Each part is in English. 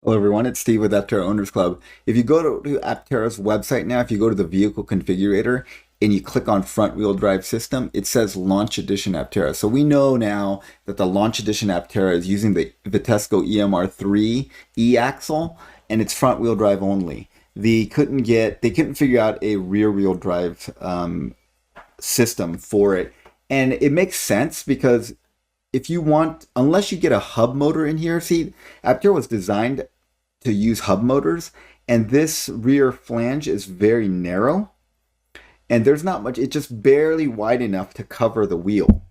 Hello everyone, it's Steve with Aptera Owners Club. If you go to Aptera's website now, if you go to the vehicle configurator and you click on front wheel drive system, it says Launch Edition Aptera. So we know now that the Launch Edition Aptera is using the Vitesco EMR3 e-axle and it's front wheel drive only. They couldn't figure out a rear wheel drive system for it. And it makes sense because if you want, unless you get a hub motor in here, see, Aptera was designed to use hub motors, and this rear flange is very narrow, and there's not much, it's just barely wide enough to cover the wheel.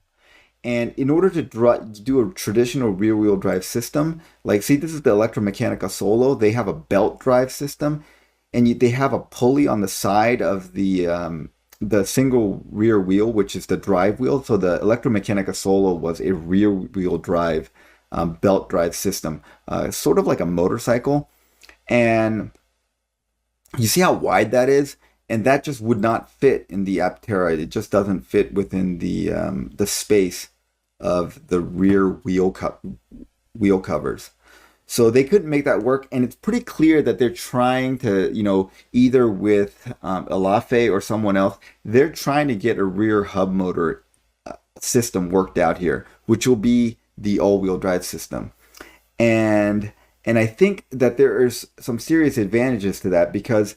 And in order to do a traditional rear wheel drive system, like, see, this is the Electromechanica Solo, they have a belt drive system, and they have a pulley on the side of the single rear wheel, which is the drive wheel. So the Electromechanica Solo was a rear wheel drive belt drive system, sort of like a motorcycle. And you see how wide that is? And that just would not fit in the Aptera. It just doesn't fit within the space of the rear wheel covers. So they couldn't make that work, and it's pretty clear that they're trying to, either with Elafe or someone else, they're trying to get a rear hub motor system worked out here, which will be the all-wheel drive system. And I think that there is some serious advantages to that, because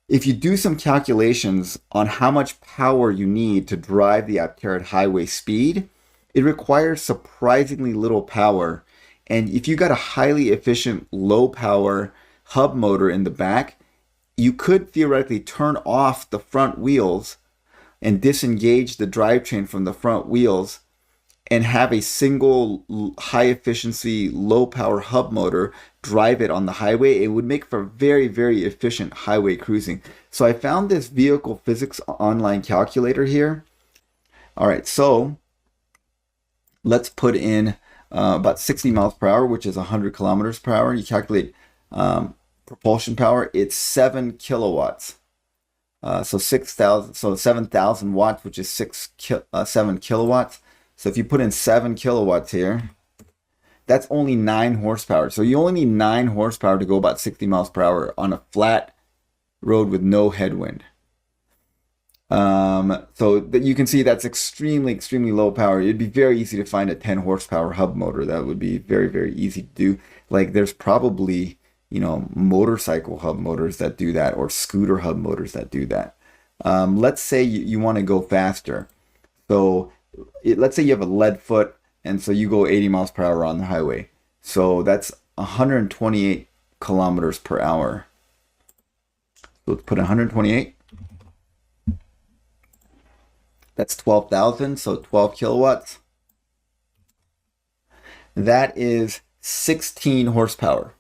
if you do some calculations on how much power you need to drive the Aptera at highway speed, it requires surprisingly little power. And if you got a highly efficient, low power hub motor in the back, you could theoretically turn off the front wheels and disengage the drivetrain from the front wheels and have a single high efficiency, low power hub motor drive it on the highway. It would make for very, very efficient highway cruising. So I found this vehicle physics online calculator here. All right, so let's put in about 60 miles per hour, which is 100 kilometers per hour. You calculate propulsion power, it's 7 kilowatts. So 7,000 watts, which is 7 kilowatts. So if you put in 7 kilowatts here, that's only 9 horsepower. So you only need 9 horsepower to go about 60 miles per hour on a flat road with no headwind. So that you can see that's extremely, extremely low power. It'd be very easy to find a 10 horsepower hub motor. That would be very, very easy to do. Like, there's probably, motorcycle hub motors that do that, or scooter hub motors that do that. Let's say you want to go faster. So let's say you have a lead foot, and so you go 80 miles per hour on the highway. So that's 128 kilometers per hour. So let's put 128. That's 12,000, so 12 kilowatts. That is 16 horsepower.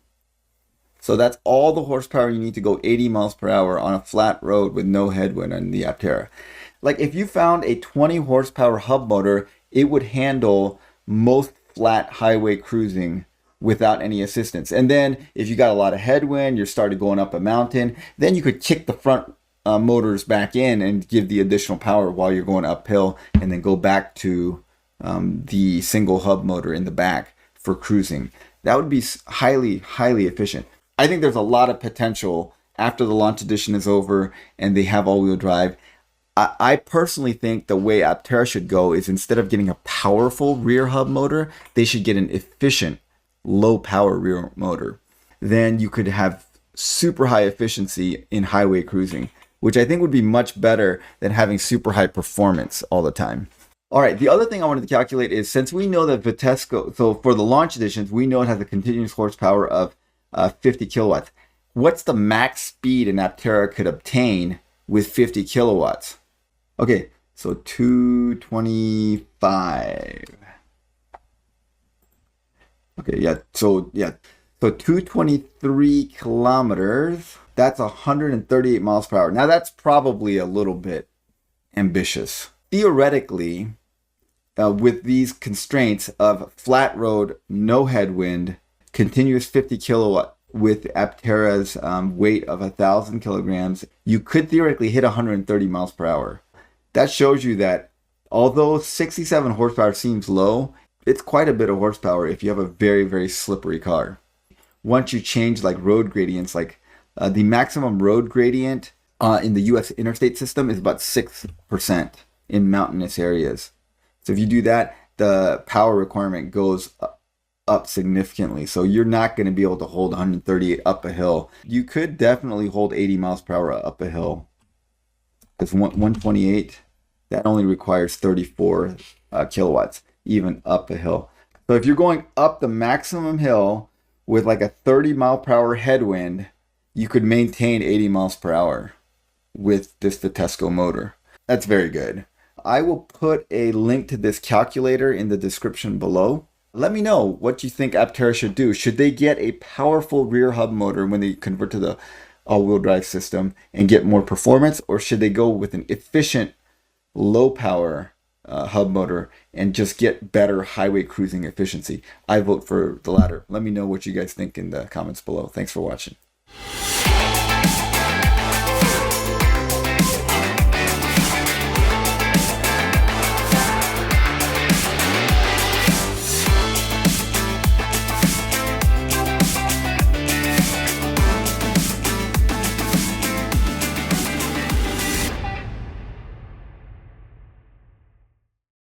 So that's all the horsepower you need to go 80 miles per hour on a flat road with no headwind on the Aptera. Like, if you found a 20 horsepower hub motor, it would handle most flat highway cruising without any assistance. And then if you got a lot of headwind, you're started going up a mountain, then you could kick the front motors back in and give the additional power while you're going uphill, and then go back to the single hub motor in the back for cruising. That would be highly, highly efficient. I think there's a lot of potential after the launch edition is over and they have all-wheel drive. I personally think the way Aptera should go is, instead of getting a powerful rear hub motor, they should get an efficient low power rear motor. Then you could have super high efficiency in highway cruising, which I think would be much better than having super high performance all the time. All right, the other thing I wanted to calculate is, since we know that Vitesco, so for the launch editions, we know it has a continuous horsepower of 50 kilowatts. What's the max speed an Aptera could obtain with 50 kilowatts? Okay, so 225. Okay, so 223 kilometers. That's 138 miles per hour. Now that's probably a little bit ambitious. Theoretically, with these constraints of flat road, no headwind, continuous 50 kilowatt with Aptera's weight of 1,000 kilograms, you could theoretically hit 130 miles per hour. That shows you that although 67 horsepower seems low, it's quite a bit of horsepower if you have a very, very slippery car. once you change like road gradients, like the maximum road gradient in the U.S. interstate system is about 6% in mountainous areas. So if you do that, the power requirement goes up significantly. So you're not going to be able to hold 138 up a hill. You could definitely hold 80 miles per hour up a hill. Because 128, that only requires 34 kilowatts, even up a hill. So if you're going up the maximum hill with like a 30 mile per hour headwind, you could maintain 80 miles per hour with this Vitesco motor. That's very good. I will put a link to this calculator in the description below. Let me know what you think Aptera should do. Should they get a powerful rear hub motor when they convert to the all-wheel drive system and get more performance, or should they go with an efficient, low-power hub motor and just get better highway cruising efficiency? I vote for the latter. Let me know what you guys think in the comments below. Thanks for watching.